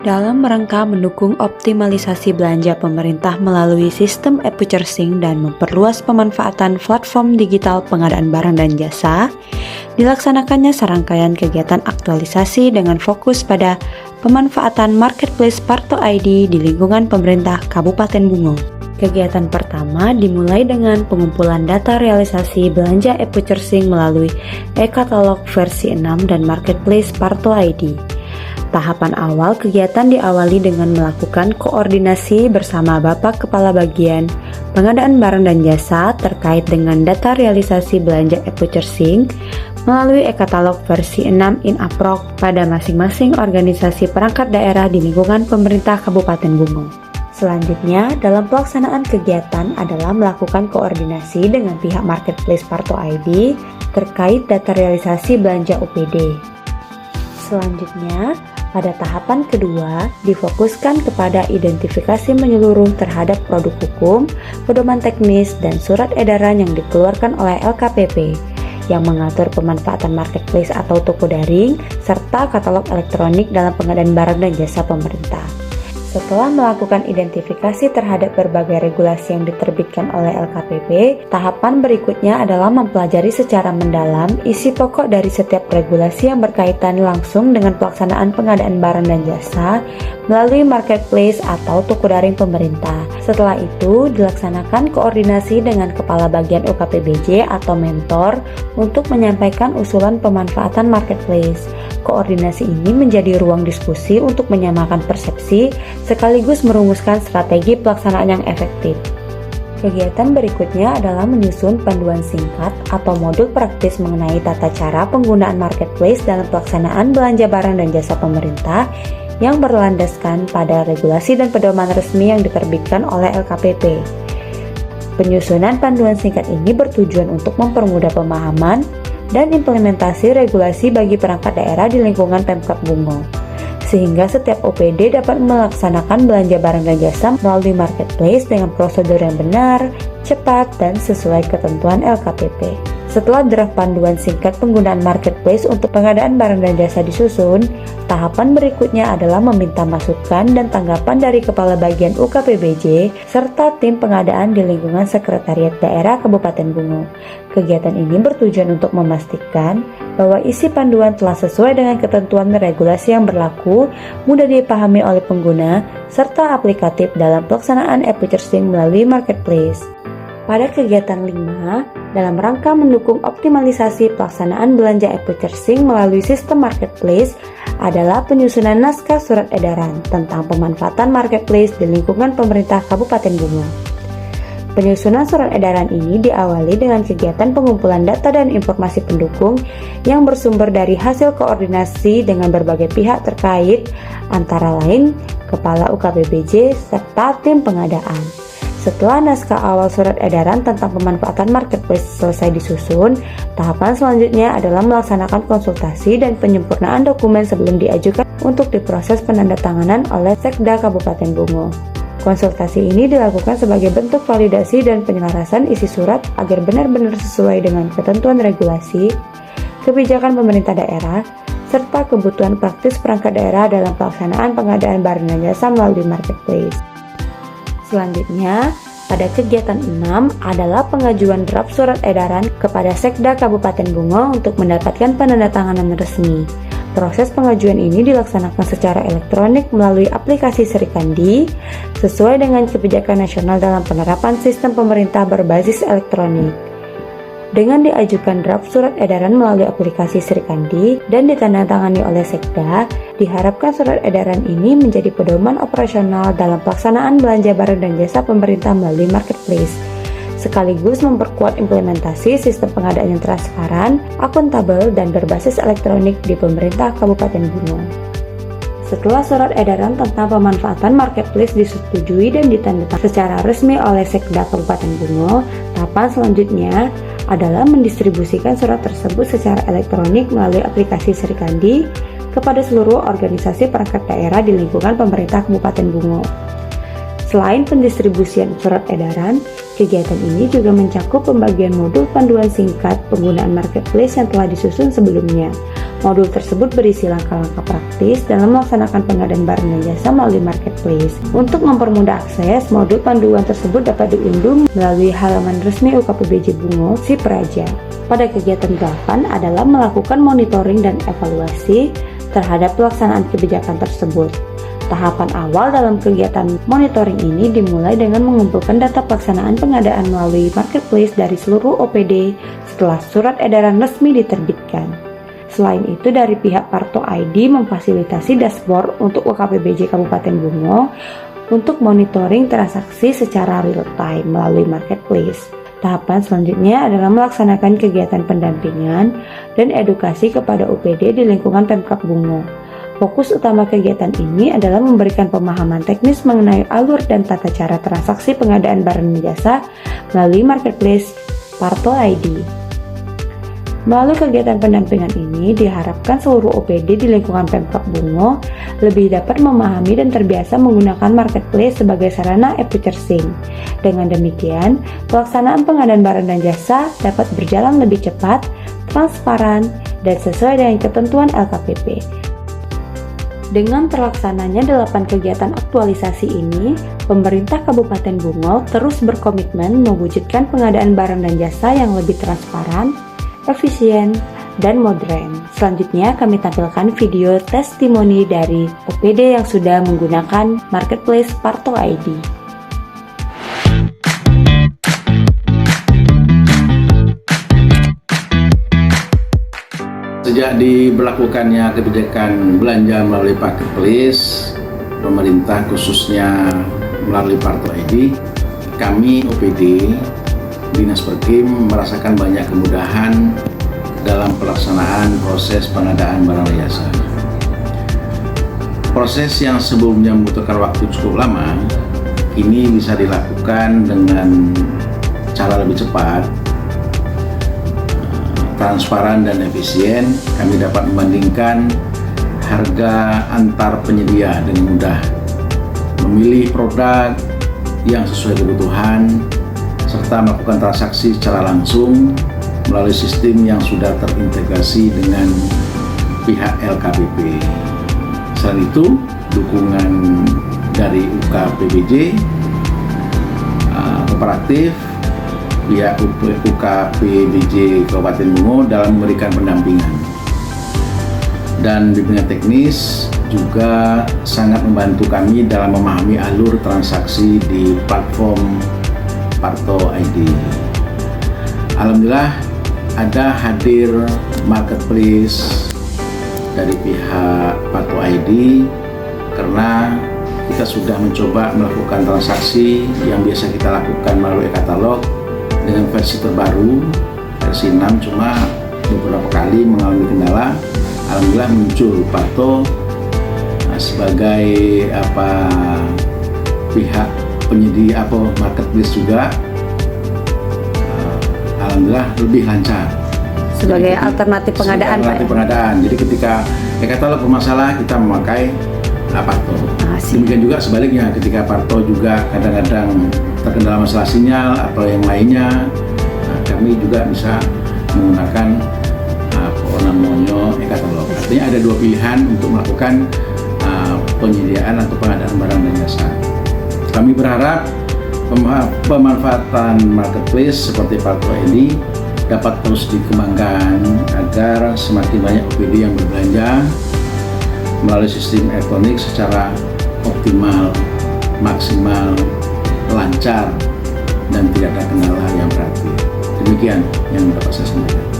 Dalam rangka mendukung optimalisasi belanja pemerintah melalui sistem e-purchasing dan memperluas pemanfaatan platform digital pengadaan barang dan jasa, dilaksanakannya serangkaian kegiatan aktualisasi dengan fokus pada pemanfaatan Marketplace Parto ID di lingkungan pemerintah Kabupaten Bungo. Kegiatan pertama dimulai dengan pengumpulan data realisasi belanja e-purchasing melalui e-katalog versi 6 dan Marketplace Parto ID. Tahapan awal kegiatan diawali dengan melakukan koordinasi bersama Bapak Kepala Bagian Pengadaan Barang dan Jasa terkait dengan data realisasi belanja e-purchasing melalui e-katalog versi 6 in-aprok pada masing-masing organisasi perangkat daerah di lingkungan pemerintah Kabupaten Bungo. Selanjutnya, dalam pelaksanaan kegiatan adalah melakukan koordinasi dengan pihak Marketplace Parto ID terkait data realisasi belanja OPD. Selanjutnya, pada tahapan kedua, difokuskan kepada identifikasi menyeluruh terhadap produk hukum, pedoman teknis, dan surat edaran yang dikeluarkan oleh LKPP yang mengatur pemanfaatan marketplace atau toko daring, serta katalog elektronik dalam pengadaan barang dan jasa pemerintah. Setelah melakukan identifikasi terhadap berbagai regulasi yang diterbitkan oleh LKPP, tahapan berikutnya adalah mempelajari secara mendalam isi pokok dari setiap regulasi yang berkaitan langsung dengan pelaksanaan pengadaan barang dan jasa melalui marketplace atau toko daring pemerintah. Setelah itu, dilaksanakan koordinasi dengan Kepala Bagian UKPBJ atau mentor untuk menyampaikan usulan pemanfaatan marketplace. Koordinasi ini menjadi ruang diskusi untuk menyamakan persepsi sekaligus merumuskan strategi pelaksanaan yang efektif. Kegiatan berikutnya adalah menyusun panduan singkat atau modul praktis mengenai tata cara penggunaan marketplace dalam pelaksanaan belanja barang dan jasa pemerintah yang berlandaskan pada regulasi dan pedoman resmi yang diterbitkan oleh LKPP. Penyusunan panduan singkat ini bertujuan untuk mempermudah pemahaman dan implementasi regulasi bagi perangkat daerah di lingkungan Pemkab Bungo, sehingga setiap OPD dapat melaksanakan belanja barang dan jasa melalui marketplace dengan prosedur yang benar, cepat, dan sesuai ketentuan LKPP. Setelah draft panduan singkat penggunaan marketplace untuk pengadaan barang dan jasa disusun, tahapan berikutnya adalah meminta masukan dan tanggapan dari Kepala Bagian UKPBJ serta tim pengadaan di lingkungan Sekretariat Daerah Kabupaten Bungo. Kegiatan ini bertujuan untuk memastikan bahwa isi panduan telah sesuai dengan ketentuan regulasi yang berlaku, mudah dipahami oleh pengguna, serta aplikatif dalam pelaksanaan e-purchasing melalui marketplace. Pada kegiatan 5, dalam rangka mendukung optimalisasi pelaksanaan belanja e-purchasing melalui sistem marketplace adalah penyusunan naskah surat edaran tentang pemanfaatan marketplace di lingkungan pemerintah Kabupaten Bungo. Penyusunan surat edaran ini diawali dengan kegiatan pengumpulan data dan informasi pendukung yang bersumber dari hasil koordinasi dengan berbagai pihak terkait, antara lain Kepala UKPBJ serta tim pengadaan. Setelah naskah awal surat edaran tentang pemanfaatan marketplace selesai disusun, tahapan selanjutnya adalah melaksanakan konsultasi dan penyempurnaan dokumen sebelum diajukan untuk diproses penandatanganan oleh Sekda Kabupaten Bungo. Konsultasi ini dilakukan sebagai bentuk validasi dan penyelarasan isi surat agar benar-benar sesuai dengan ketentuan regulasi, kebijakan pemerintah daerah, serta kebutuhan praktis perangkat daerah dalam pelaksanaan pengadaan barang dan jasa melalui marketplace. Selanjutnya, pada kegiatan 6 adalah pengajuan draft surat edaran kepada Sekda Kabupaten Bungo untuk mendapatkan penandatanganan resmi. Proses pengajuan ini dilaksanakan secara elektronik melalui aplikasi Serikandi sesuai dengan kebijakan nasional dalam penerapan sistem pemerintah berbasis elektronik. Dengan diajukan draft surat edaran melalui aplikasi Serikandi dan ditandatangani oleh Sekda, diharapkan surat edaran ini menjadi pedoman operasional dalam pelaksanaan belanja barang dan jasa pemerintah melalui marketplace, sekaligus memperkuat implementasi sistem pengadaan yang transparan, akuntabel, dan berbasis elektronik di pemerintah Kabupaten Bungo. Setelah surat edaran tentang pemanfaatan marketplace disetujui dan ditandatangani secara resmi oleh Sekda Kabupaten Bungo, tahapan selanjutnya adalah mendistribusikan surat tersebut secara elektronik melalui aplikasi Serikandi kepada seluruh organisasi perangkat daerah di lingkungan pemerintah Kabupaten Bungo. Selain pendistribusian surat edaran, kegiatan ini juga mencakup pembagian modul panduan singkat penggunaan marketplace yang telah disusun sebelumnya. Modul tersebut berisi langkah-langkah praktis dalam melaksanakan pengadaan barang dan jasa melalui marketplace. Untuk mempermudah akses, modul panduan tersebut dapat diunduh melalui halaman resmi UKPBJ Bungo si Praja. Pada kegiatan 8 adalah melakukan monitoring dan evaluasi terhadap pelaksanaan kebijakan tersebut. Tahapan awal dalam kegiatan monitoring ini dimulai dengan mengumpulkan data pelaksanaan pengadaan melalui marketplace dari seluruh OPD setelah surat edaran resmi diterbitkan. Selain itu, dari pihak Parto ID memfasilitasi dashboard untuk UKPBJ Kabupaten Bungo untuk monitoring transaksi secara real time melalui marketplace. Tahapan selanjutnya adalah melaksanakan kegiatan pendampingan dan edukasi kepada OPD di lingkungan Pemkab Bungo. Fokus utama kegiatan ini adalah memberikan pemahaman teknis mengenai alur dan tata cara transaksi pengadaan barang dan jasa melalui marketplace Parto ID. Melalui kegiatan pendampingan ini diharapkan seluruh OPD di lingkungan Pemkab Bungo lebih dapat memahami dan terbiasa menggunakan marketplace sebagai sarana e-purchasing. Dengan demikian, pelaksanaan pengadaan barang dan jasa dapat berjalan lebih cepat, transparan, dan sesuai dengan ketentuan LKPP. Dengan terlaksananya 8 kegiatan aktualisasi ini, pemerintah Kabupaten Bungo terus berkomitmen mewujudkan pengadaan barang dan jasa yang lebih transparan, efisien, dan modern. Selanjutnya kami tampilkan video testimoni dari OPD yang sudah menggunakan marketplace Parto ID. Sejak diberlakukannya kebijakan belanja melalui marketplace, pemerintah khususnya melalui Parto ID, kami OPD Dinas Perkim merasakan banyak kemudahan dalam pelaksanaan proses pengadaan barang dan jasa. Proses yang sebelumnya membutuhkan waktu cukup lama, kini bisa dilakukan dengan cara lebih cepat, transparan dan efisien. Kami dapat membandingkan harga antar penyedia dengan mudah, memilih produk yang sesuai kebutuhan, serta melakukan transaksi secara langsung melalui sistem yang sudah terintegrasi dengan pihak LKPP. Selain itu, dukungan dari UKPBJ, kooperatif, pihak UKPBJ Kabupaten Bungo dalam memberikan pendampingan. Dan bimbingan teknis juga sangat membantu kami dalam memahami alur transaksi di platform Parto ID. Alhamdulillah ada hadir marketplace dari pihak Parto ID karena kita sudah mencoba melakukan transaksi yang biasa kita lakukan melalui e-katalog dengan versi terbaru, versi 6, cuma beberapa kali mengalami kendala. Alhamdulillah muncul Parto sebagai pihak penyedia marketplace juga. Alhamdulillah lebih lancar Sebagai alternatif pengadaan, alternatif pengadaan. Jadi ketika e-katalog bermasalah, kita memakai Parto. Demikian juga sebaliknya, ketika Parto juga kadang-kadang terkendala masalah sinyal atau yang lainnya, kami juga bisa menggunakan e-katalog. Artinya ada dua pilihan untuk melakukan penyediaan atau pengadaan barang dan jasa. Kami berharap pemanfaatan marketplace seperti Parto ini dapat terus dikembangkan agar semakin banyak OPD yang berbelanja melalui sistem elektronik secara optimal, maksimal, lancar, dan tidak ada kendala yang berarti. Demikian yang dapat saya sampaikan.